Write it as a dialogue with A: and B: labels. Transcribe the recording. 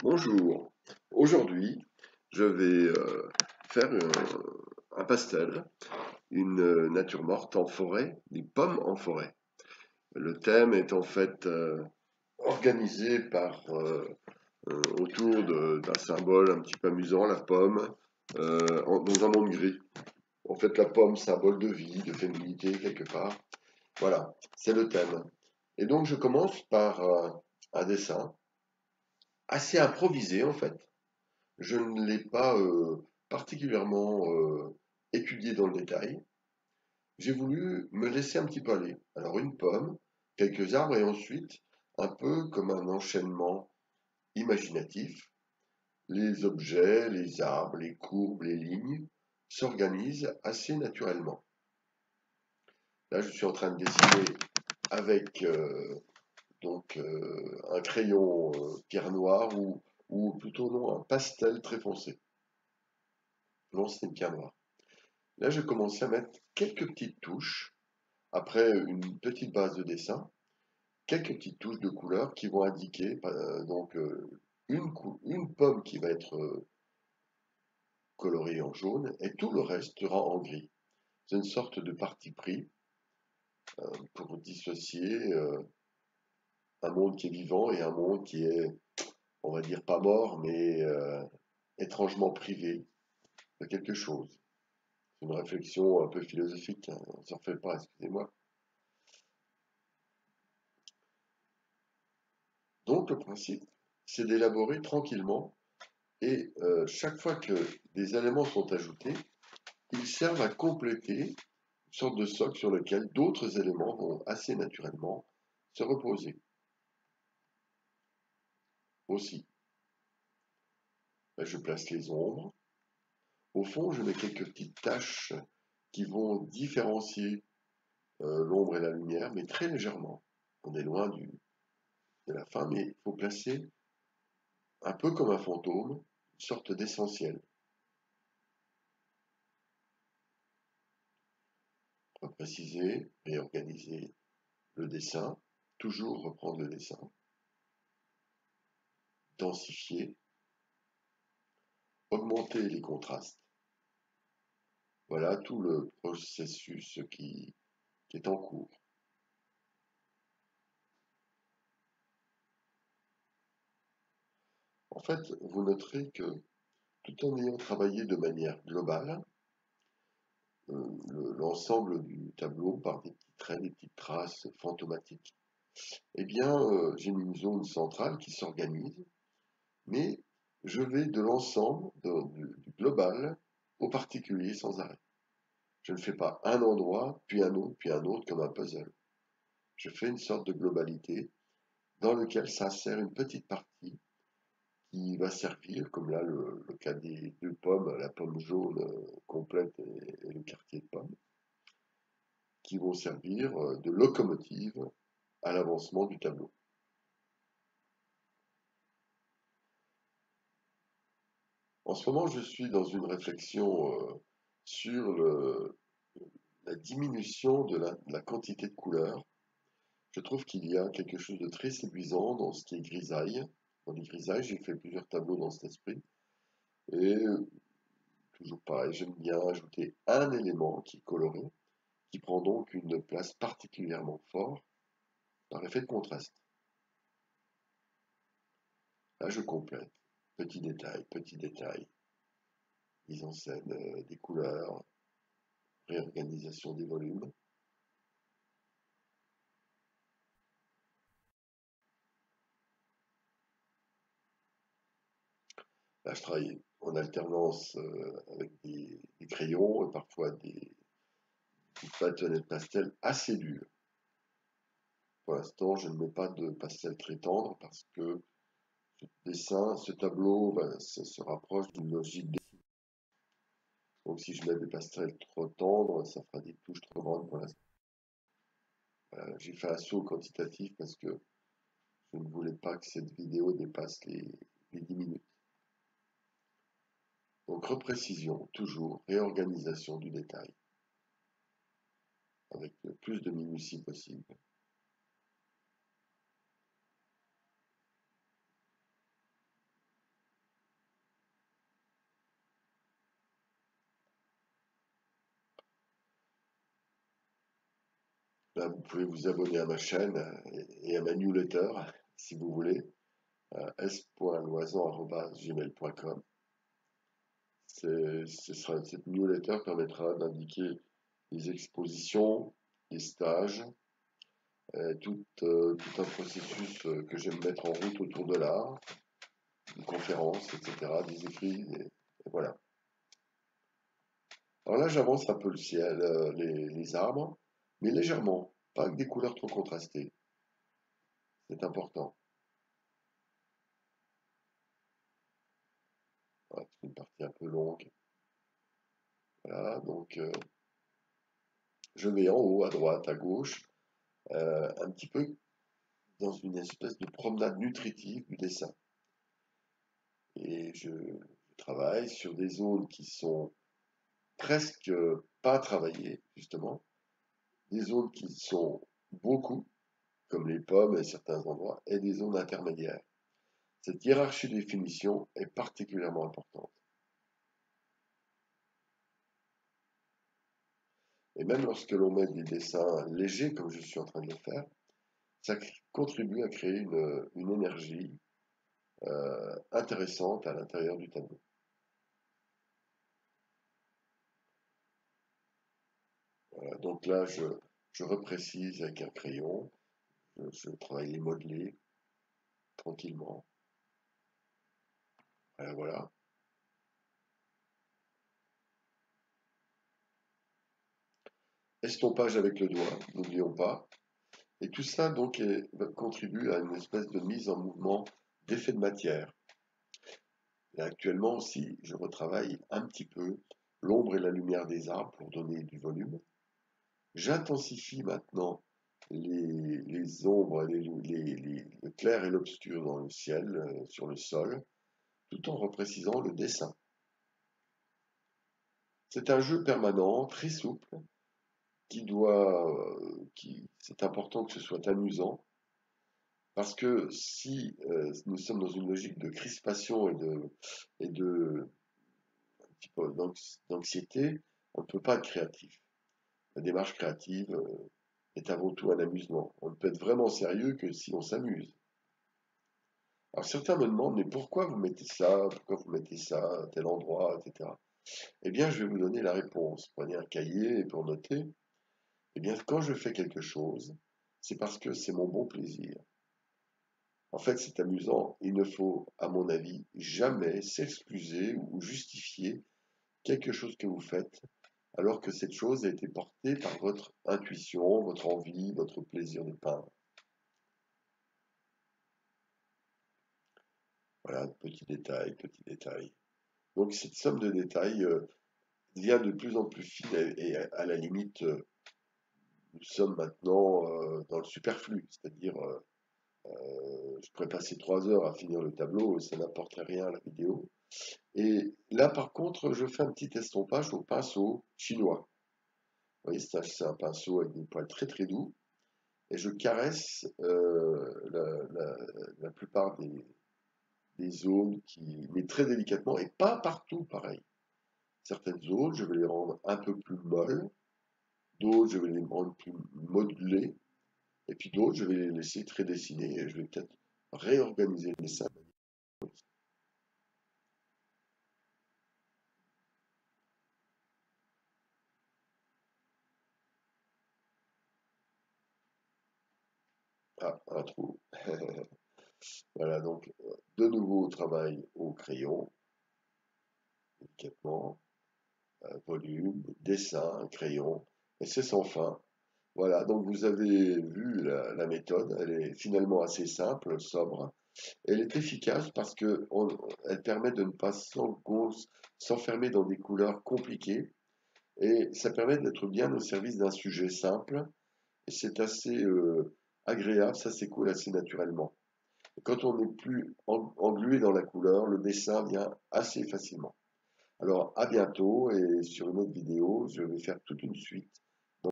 A: Bonjour, aujourd'hui je vais faire un pastel, une nature morte en forêt, des pommes en forêt. Le thème est en fait organisé autour d'un symbole un petit peu amusant, la pomme, dans un monde gris. En fait la pomme, symbole de vie, de féminité quelque part. Voilà, c'est le thème. Et donc je commence par un dessin assez improvisé en fait. Je ne l'ai pas particulièrement étudié dans le détail. J'ai voulu me laisser un petit peu aller. Alors une pomme, quelques arbres et ensuite, un peu comme un enchaînement imaginatif, les objets, les arbres, les courbes, les lignes s'organisent assez naturellement. Là, je suis en train de dessiner avec un crayon pierre noire ou plutôt non, un pastel très foncé. Non, c'est une pierre noire. Là, je commençais à mettre quelques petites touches, après une petite base de dessin, quelques petites touches de couleur qui vont indiquer une pomme qui va être colorée en jaune et tout le reste sera en gris. C'est une sorte de parti pris pour dissocier un monde qui est vivant et un monde qui est, on va dire, pas mort, mais étrangement privé de quelque chose. C'est une réflexion un peu philosophique, hein, on ne s'en refait pas, excusez-moi. Donc le principe, c'est d'élaborer tranquillement et chaque fois que des éléments sont ajoutés, ils servent à compléter une sorte de socle sur lequel d'autres éléments vont assez naturellement se reposer aussi. Là, je place les ombres. Au fond, je mets quelques petites taches qui vont différencier l'ombre et la lumière, mais très légèrement. On est loin de la fin, mais il faut placer un peu comme un fantôme, une sorte d'essentiel. Préciser, réorganiser le dessin, toujours reprendre le dessin, densifier, augmenter les contrastes. Voilà tout le processus qui est en cours. En fait, vous noterez que tout en ayant travaillé de manière globale, l'ensemble du tableau par des petits traits, des petites traces fantomatiques, eh bien, j'ai mis une zone centrale qui s'organise, mais je vais de l'ensemble, du global au particulier sans arrêt. Je ne fais pas un endroit, puis un autre comme un puzzle. Je fais une sorte de globalité dans lequel s'insère une petite partie qui va servir, comme là le cas des deux pommes, la pomme jaune complète et le quartier de pommes, qui vont servir de locomotive à l'avancement du tableau. En ce moment, je suis dans une réflexion sur la diminution de la quantité de couleurs. Je trouve qu'il y a quelque chose de très séduisant dans ce qui est grisaille. Dans les grisailles, j'ai fait plusieurs tableaux dans cet esprit. Et toujours pareil, j'aime bien ajouter un élément qui est coloré, qui prend donc une place particulièrement forte par effet de contraste. Là, je complète. Petit détail, mise en scène des couleurs, réorganisation des volumes. Là, je travaille en alternance avec des crayons et parfois des bâtonnets de pastel assez durs. Pour l'instant, je ne mets pas de pastel très tendre parce que ce dessin, ce tableau, se rapproche d'une logique de... Donc si je mets des pastels trop tendres, ça fera des touches trop grandes pour l'instant. J'ai fait un saut quantitatif parce que je ne voulais pas que cette vidéo dépasse les 10 minutes. Donc reprécision, toujours, réorganisation du détail, avec le plus de minutie possible. Ben, vous pouvez vous abonner à ma chaîne et à ma newsletter, si vous voulez, s.loison@gmail.com. Cette newsletter permettra d'indiquer les expositions, les stages, tout un processus que j'aime mettre en route autour de l'art, des conférences, etc., des écrits, et voilà. Alors là, j'avance un peu le ciel, les arbres, mais légèrement, pas avec des couleurs trop contrastées. C'est important. Voilà, c'est une partie un peu longue. Voilà, donc je vais en haut, à droite, à gauche, un petit peu dans une espèce de promenade nutritive du dessin. Et je travaille sur des zones qui sont presque pas travaillées, justement, des zones qui sont beaucoup, comme les pommes et certains endroits, et des zones intermédiaires. Cette hiérarchie de définition est particulièrement importante. Et même lorsque l'on met des dessins légers, comme je suis en train de le faire, ça contribue à créer une énergie intéressante à l'intérieur du tableau. Voilà, donc là, je reprécise avec un crayon, je travaille les modelés tranquillement. Voilà. Estompage avec le doigt, n'oublions pas. Et tout ça donc contribue à une espèce de mise en mouvement d'effet de matière. Et actuellement aussi, je retravaille un petit peu l'ombre et la lumière des arbres pour donner du volume. J'intensifie maintenant les ombres, le clair et l'obscur dans le ciel, sur le sol, tout en reprécisant le dessin. C'est un jeu permanent, très souple, c'est important que ce soit amusant, parce que si nous sommes dans une logique de crispation et de un petit peu d'anxiété, on ne peut pas être créatif. La démarche créative est avant tout un amusement. On ne peut être vraiment sérieux que si on s'amuse. Alors certains me demandent, mais pourquoi vous mettez ça, pourquoi vous mettez ça à tel endroit, etc. Eh bien, je vais vous donner la réponse. Prenez un cahier et pour noter. Eh bien, quand je fais quelque chose, c'est parce que c'est mon bon plaisir. En fait, c'est amusant. Il ne faut, à mon avis, jamais s'excuser ou justifier quelque chose que vous faites, alors que cette chose a été portée par votre intuition, votre envie, votre plaisir de peindre. Voilà, petit détail, petit détail. Donc cette somme de détails devient de plus en plus fine et à la limite, nous sommes maintenant dans le superflu, c'est-à-dire je pourrais passer 3 heures à finir le tableau, ça n'apporte rien à la vidéo. Et là, par contre, je fais un petit estompage au pinceau chinois. Vous voyez, c'est un pinceau avec des poils très très doux. Et je caresse la plupart des zones, mais très délicatement, et pas partout pareil. Certaines zones, je vais les rendre un peu plus molles, d'autres, je vais les rendre plus modelées, et puis d'autres, je vais les laisser très dessinées, et je vais peut-être réorganiser les dessins. Ah, un trou. Voilà, donc, de nouveau, travail au crayon, délicatement, volume, dessin, crayon, et c'est sans fin. Voilà, donc vous avez vu la méthode, elle est finalement assez simple, sobre. Elle est efficace parce que elle permet de ne pas s'enfermer dans des couleurs compliquées et ça permet d'être bien au service d'un sujet simple et c'est assez agréable, ça s'écoule assez naturellement. Et quand on n'est plus englué dans la couleur, le dessin vient assez facilement. Alors à bientôt et sur une autre vidéo, je vais faire toute une suite